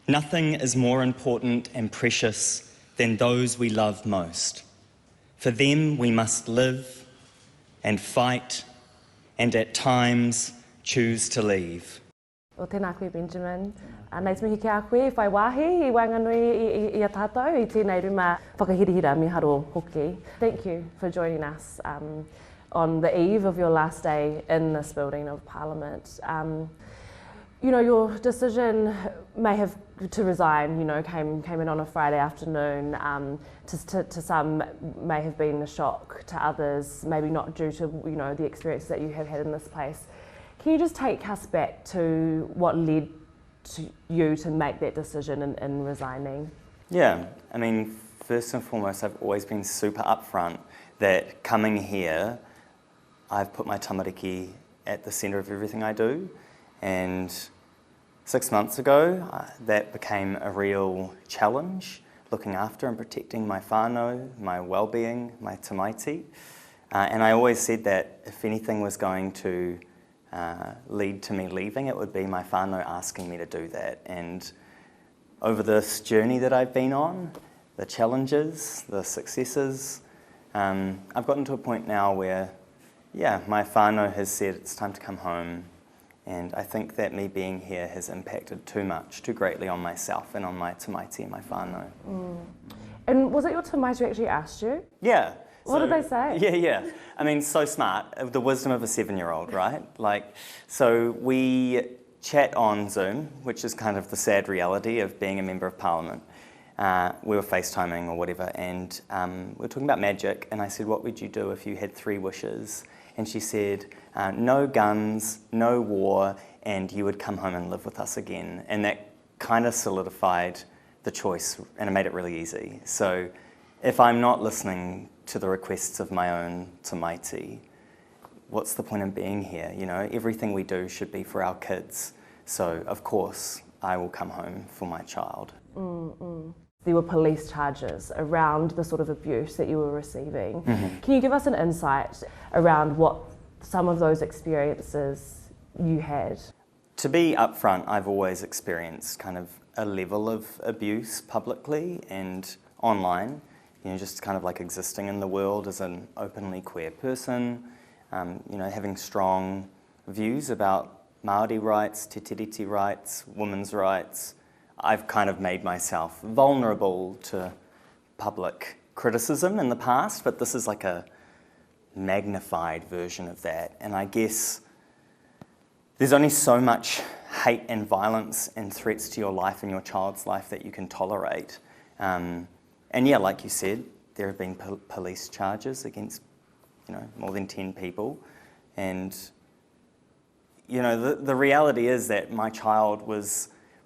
Nothing is more important and precious than those we love most. For them we must live and fight and at times choose to leave. O tēnā koe Benjamin, nei te mihi ki a koe, whai wāhi I Wainganui I a tātou, I tēnei rima whakahirihira me haro hoki. Thank you for joining us on the eve of your last day in this building of Parliament. You know, your decision may have to resign, you know, came in on a Friday afternoon. To some may have been a shock, to others maybe not due to, you know, the experience that you have had in this place. Can you just take us back to what led to you to make that decision in resigning? Yeah, I mean, first and foremost, I've always been super upfront that coming here, I've put my tamariki at the centre of everything I do. And 6 months ago, that became a real challenge, looking after and protecting my whānau, my well-being, my tamaiti. And I always said that if anything was going to lead to me leaving, it would be my whānau asking me to do that. And over this journey that I've been on, the challenges, the successes, I've gotten to a point now where, yeah, my whānau has said it's time to come home. And I think that me being here has impacted too greatly on myself and on my tamaiti and my whānau. And was it your tamaiti who actually asked you? Yeah. What did they say? Yeah. I mean, so smart. The wisdom of a 7-year-old, right? Like, so we chat on Zoom, which is kind of the sad reality of being a member of Parliament. We were FaceTiming or whatever, and we were talking about magic, and I said, what would you do if you had 3 wishes? And she said, no guns, no war, and you would come home and live with us again. And that kind of solidified the choice, and it made it really easy. So if I'm not listening to the requests of my own tamaiti, what's the point in being here? You know, everything we do should be for our kids. So, of course, I will come home for my child. There were police charges around the sort of abuse that you were receiving. Can you give us an insight around what some of those experiences you had? To be upfront, I've always experienced kind of a level of abuse publicly and online. You know, just kind of like existing in the world as an openly queer person, you know, having strong views about Māori rights, te tiriti rights, women's rights. I've kind of made myself vulnerable to public criticism in the past, but this is like a magnified version of that. And I guess there's only so much hate and violence and threats to your life and your child's life that you can tolerate. And yeah, like you said, there have been police charges against, you know, more than 10 people. And, you know, the reality is that my child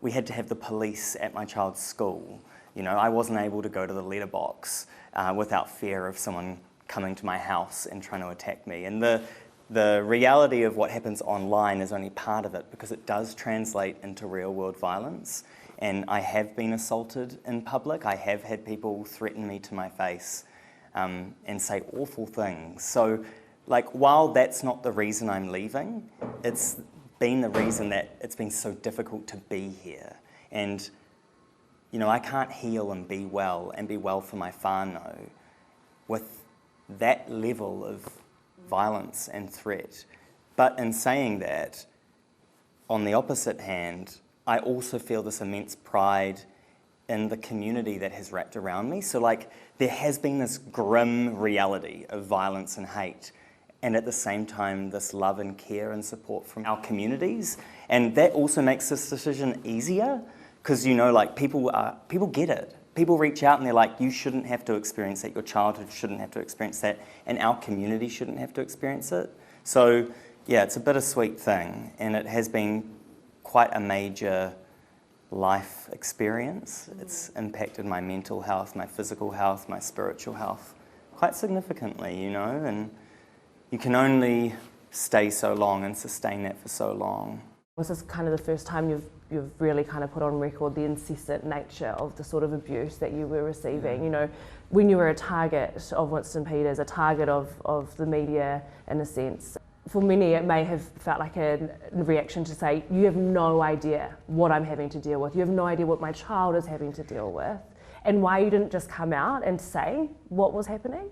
we had to have the police at my child's school. You know, I wasn't able to go to the letterbox without fear of someone coming to my house and trying to attack me. And the reality of what happens online is only part of it, because it does translate into real world violence. And I have been assaulted in public. I have had people threaten me to my face and say awful things. So, like, while that's not the reason I'm leaving, it's been the reason that it's been so difficult to be here. And, you know, I can't heal and be well for my whānau with that level of violence and threat. But in saying that, on the opposite hand, I also feel this immense pride in the community that has wrapped around me. So, like, there has been this grim reality of violence and hate, and at the same time, this love and care and support from our communities. And that also makes this decision easier, because, you know, like, people get it. People reach out and they're like, you shouldn't have to experience that, your childhood shouldn't have to experience that, and our community shouldn't have to experience it. So, yeah, it's a bittersweet thing, and it has been quite a major life experience. It's impacted my mental health, my physical health, my spiritual health quite significantly, you know, and you can only stay so long and sustain that for so long. Was this kind of the first time you've really kind of put on record the incessant nature of the sort of abuse that you were receiving? You know, when you were a target of Winston Peters, a target of the media in a sense, for many it may have felt like a reaction to say, you have no idea what I'm having to deal with, you have no idea what my child is having to deal with, and why you didn't just come out and say what was happening?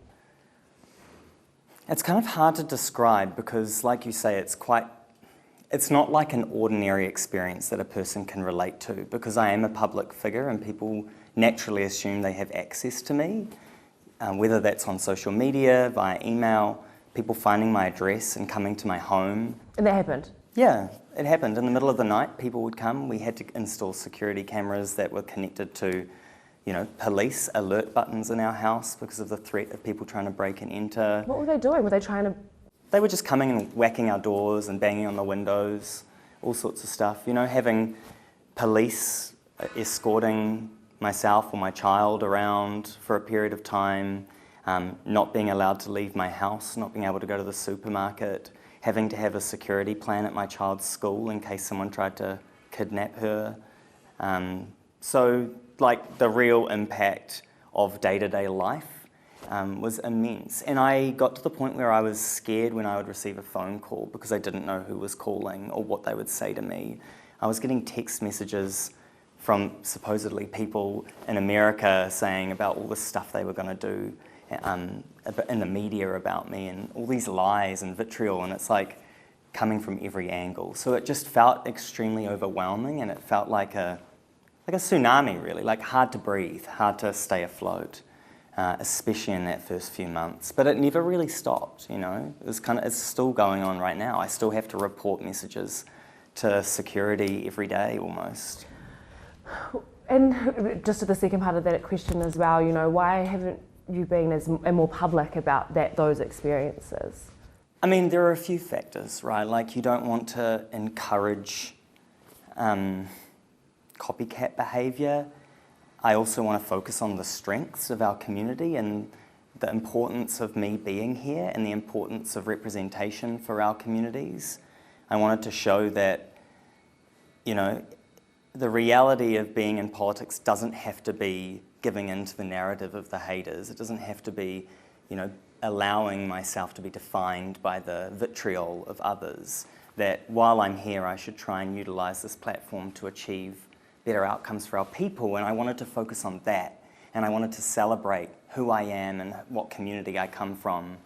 It's kind of hard to describe because, like you say, it's not like an ordinary experience that a person can relate to, because I am a public figure and people naturally assume they have access to me, whether that's on social media, via email, people finding my address and coming to my home. And that happened? Yeah, it happened. In the middle of the night, people would come. We had to install security cameras that were connected to, police alert buttons in our house because of the threat of people trying to break and enter. What were they doing? Were they trying to... They were just coming and whacking our doors and banging on the windows, all sorts of stuff. Having police escorting myself or my child around for a period of time, not being allowed to leave my house, not being able to go to the supermarket, having to have a security plan at my child's school in case someone tried to kidnap her. So, the real impact of day-to-day life was immense. And I got to the point where I was scared when I would receive a phone call because I didn't know who was calling or what they would say to me. I was getting text messages from supposedly people in America saying about all the stuff they were going to do in the media about me, and all these lies and vitriol, and it's coming from every angle. So it just felt extremely overwhelming, and it felt like a tsunami, really, hard to breathe, hard to stay afloat, especially in that first few months. But it never really stopped, it's still going on right now. I still have to report messages to security every day almost. And just to the second part of that question as well, why haven't you been more public about those experiences? I mean, there are a few factors, right? You don't want to encourage copycat behaviour. I also want to focus on the strengths of our community and the importance of me being here and the importance of representation for our communities. I wanted to show that, the reality of being in politics doesn't have to be giving in to the narrative of the haters. It doesn't have to be, allowing myself to be defined by the vitriol of others. That while I'm here, I should try and utilise this platform to achieve better outcomes for our people. And I wanted to focus on that. And I wanted to celebrate who I am and what community I come from.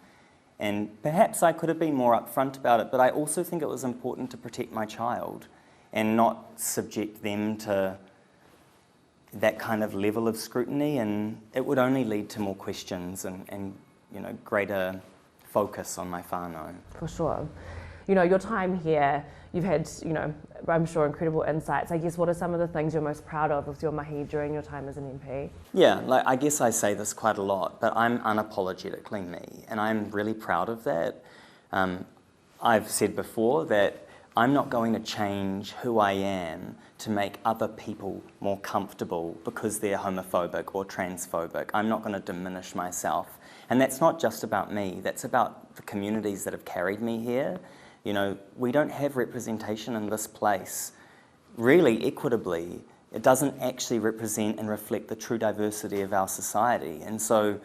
And perhaps I could have been more upfront about it, but I also think it was important to protect my child and not subject them to that kind of level of scrutiny, and it would only lead to more questions and greater focus on my whānau. For sure. Your time here, you've had, I'm sure, incredible insights. I guess, what are some of the things you're most proud of with your mahi during your time as an MP? Yeah, I guess I say this quite a lot, but I'm unapologetically me, and I'm really proud of that. I've said before that I'm not going to change who I am to make other people more comfortable because they're homophobic or transphobic. I'm not going to diminish myself. And that's not just about me, that's about the communities that have carried me here. We don't have representation in this place really equitably. It doesn't actually represent and reflect the true diversity of our society. And so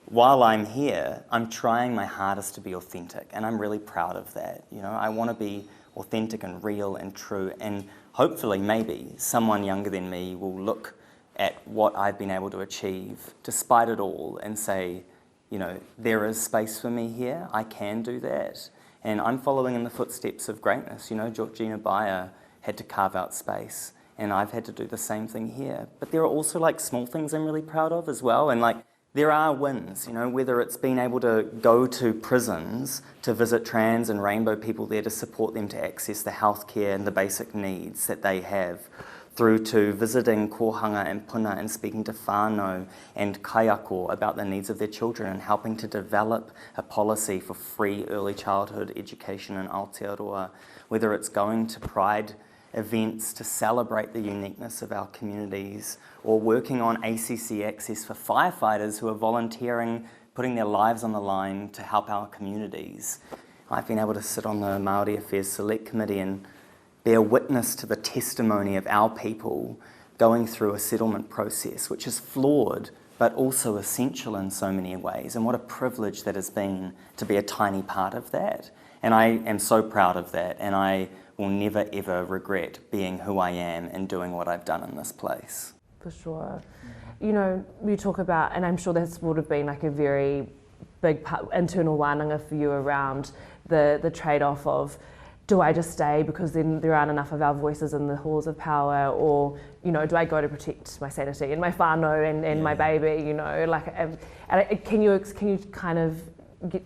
while I'm here, I'm trying my hardest to be authentic, and I'm really proud of that. I want to be authentic and real and true, and hopefully maybe someone younger than me will look at what I've been able to achieve despite it all and say, there is space for me here, I can do that. And I'm following in the footsteps of greatness. Georgina Bayer had to carve out space, and I've had to do the same thing here. But there are also small things I'm really proud of as well, and there are wins, whether it's being able to go to prisons to visit trans and rainbow people there to support them to access the healthcare and the basic needs that they have, through to visiting kohanga and puna and speaking to whānau and kaiako about the needs of their children and helping to develop a policy for free early childhood education in Aotearoa, whether it's going to Pride events to celebrate the uniqueness of our communities, or working on ACC access for firefighters who are volunteering, putting their lives on the line to help our communities. I've been able to sit on the Māori Affairs Select Committee and bear witness to the testimony of our people going through a settlement process, which is flawed but also essential in so many ways. And what a privilege that has been to be a tiny part of that. And I am so proud of that, and I will never ever regret being who I am and doing what I've done in this place. For sure. You know, you talk about, and I'm sure this would have been like a very big internal wānanga for you around the trade-off of, do I just stay because then there aren't enough of our voices in the halls of power, or, you know, do I go to protect my sanity and my whānau and my baby, you know, like, can you kind of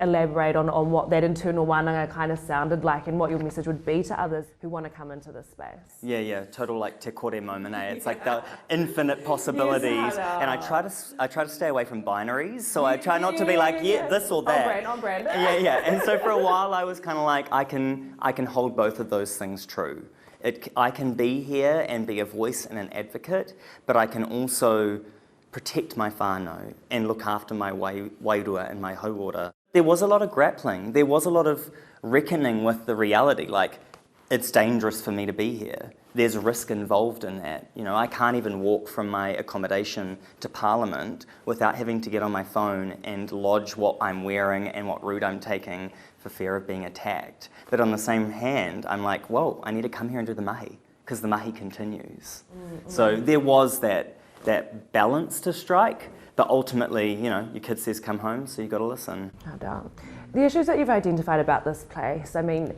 elaborate on what that internal wānanga kind of sounded like and what your message would be to others who want to come into this space? Yeah, total like te kore moment, eh? It's like the infinite possibilities, yes, and I try to stay away from binaries, so I try not to be like, this or that. On brand. Yeah, and so for a while I was kind of like, I can hold both of those things true. I can be here and be a voice and an advocate, but I can also protect my whānau and look after my wairua and my hauora. There was a lot of grappling. There was a lot of reckoning with the reality. Like, it's dangerous for me to be here. There's risk involved in that. You know, I can't even walk from my accommodation to Parliament without having to get on my phone and lodge what I'm wearing and what route I'm taking for fear of being attacked. But on the same hand, I'm like, whoa, I need to come here and do the mahi, because the mahi continues. So there was that balance to strike. But ultimately, you know, your kid says come home, so you've got to listen. No doubt. The issues that you've identified about this place, I mean,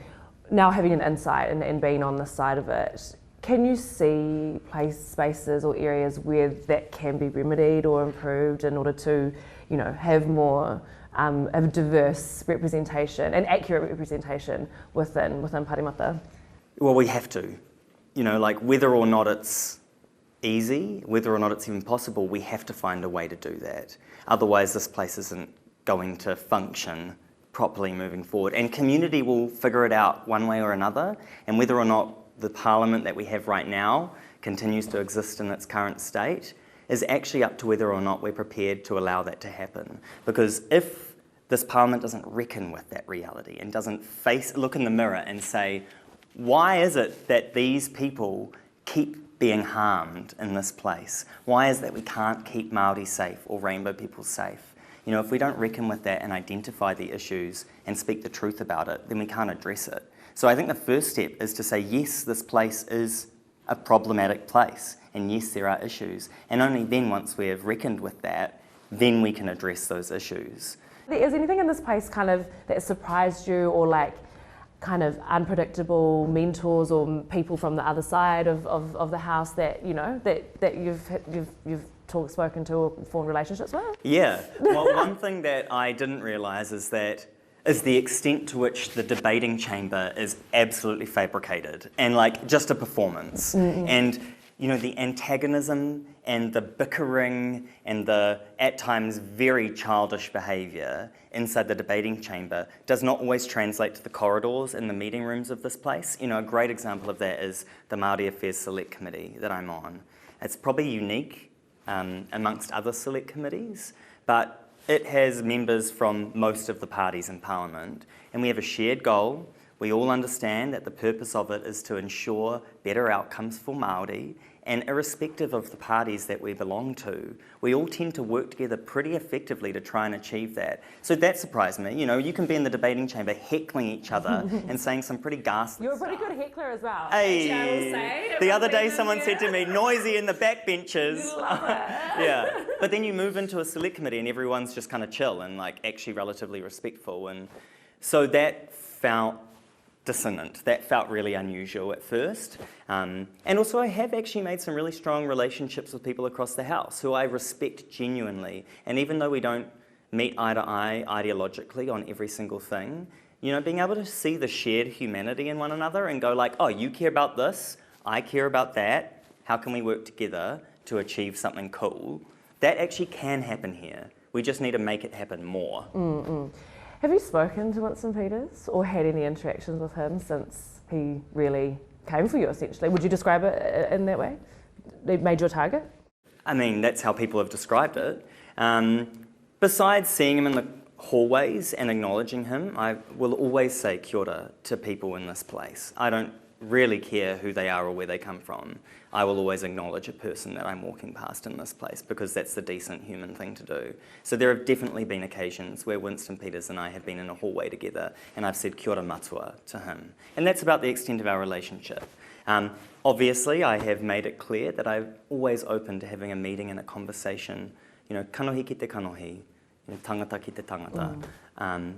now having an insight and being on this side of it, can you see spaces or areas where that can be remedied or improved in order to, you know, have more of diverse representation and accurate representation within Parimata? Well, we have to. You know, like, whether or not it's easy, whether or not it's even possible, we have to find a way to do that. Otherwise, this place isn't going to function properly moving forward. And community will figure it out one way or another, and whether or not the parliament that we have right now continues to exist in its current state is actually up to whether or not we're prepared to allow that to happen. Because if this parliament doesn't reckon with that reality and doesn't look in the mirror and say, why is it that these people keep being harmed in this place? Why is that we can't keep Māori safe or rainbow people safe? You know, if we don't reckon with that and identify the issues and speak the truth about it, then we can't address it. So I think the first step is to say, yes, this place is a problematic place, and yes, there are issues. And only then, once we have reckoned with that, then we can address those issues. Is anything in this place kind of that surprised you, or like kind of unpredictable mentors or people from the other side of the house that, you know, that you've spoken to or formed relationships with? Yeah. Well, one thing that I didn't realise is the extent to which the debating chamber is absolutely fabricated and like just a performance. And, you know, the antagonism and the bickering and the, at times, very childish behaviour inside the debating chamber does not always translate to the corridors and the meeting rooms of this place. You know, a great example of that is the Māori Affairs Select Committee that I'm on. It's probably unique amongst other select committees, but it has members from most of the parties in Parliament, and we have a shared goal. We all understand that the purpose of it is to ensure better outcomes for Māori, and irrespective of the parties that we belong to, we all tend to work together pretty effectively to try and achieve that. So that surprised me. You know, you can be in the debating chamber heckling each other and saying some pretty ghastly You're a stuff. pretty good heckler as well. Hey, I will say. the other day someone said to me, noisy in the backbenches. Yeah, but then you move into a select committee and everyone's just kind of chill and like actually relatively respectful, and so that felt dissonant. That felt really unusual at first. And also I have actually made some really strong relationships with people across the house who I respect genuinely. And even though we don't meet eye to eye ideologically on every single thing, you know, being able to see the shared humanity in one another and go like, oh, you care about this, I care about that, how can we work together to achieve something cool? That actually can happen here. We just need to make it happen more. Have you spoken to Winston Peters or had any interactions with him since he really came for you, essentially? Would you describe it in that way? They made you a target? I mean, that's how people have described it. Besides seeing him in the hallways and acknowledging him, I will always say kia ora to people in this place. I don't really care who they are or where they come from. I will always acknowledge a person that I'm walking past in this place because that's the decent human thing to do. So there have definitely been occasions where Winston Peters and I have been in a hallway together and I've said kia ora matua to him. And that's about the extent of our relationship. Obviously, I have made it clear that I'm always open to having a meeting and a conversation, kanohi ki te kanohi, tangata ki te tangata,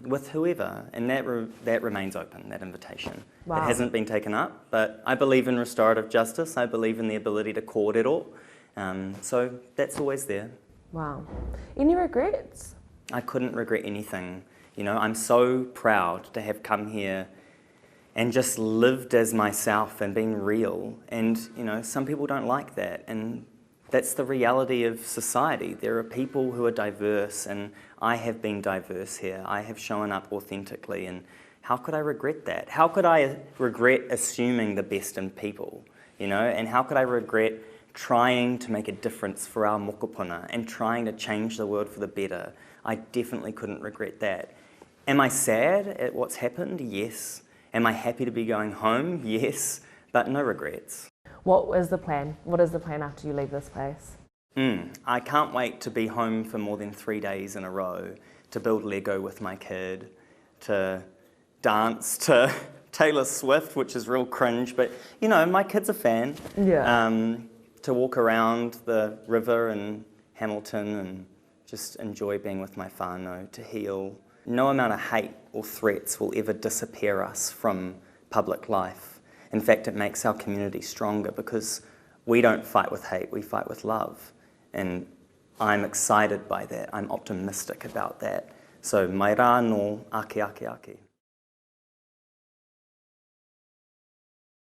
with whoever, and that remains open, that invitation. Wow. It hasn't been taken up, but I believe in restorative justice, I believe in the ability to kōrero, so that's always there. Wow. Any regrets? I couldn't regret anything. I'm so proud to have come here and just lived as myself and been real, and some people don't like that, and that's the reality of society. There are people who are diverse, and I have been diverse here. I have shown up authentically, and how could I regret that? How could I regret assuming the best in people, And how could I regret trying to make a difference for our mokopuna and trying to change the world for the better? I definitely couldn't regret that. Am I sad at what's happened? Yes. Am I happy to be going home? Yes, but no regrets. What is the plan? What is the plan after you leave this place? I can't wait to be home for more than 3 days in a row, to build Lego with my kid, to dance to Taylor Swift, which is real cringe, but my kid's a fan. Yeah. To walk around the river in Hamilton and just enjoy being with my whānau, to heal. No amount of hate or threats will ever disappear us from public life. In fact, it makes our community stronger because we don't fight with hate, we fight with love. And I'm excited by that, I'm optimistic about that. So mai rā no ake ake ake.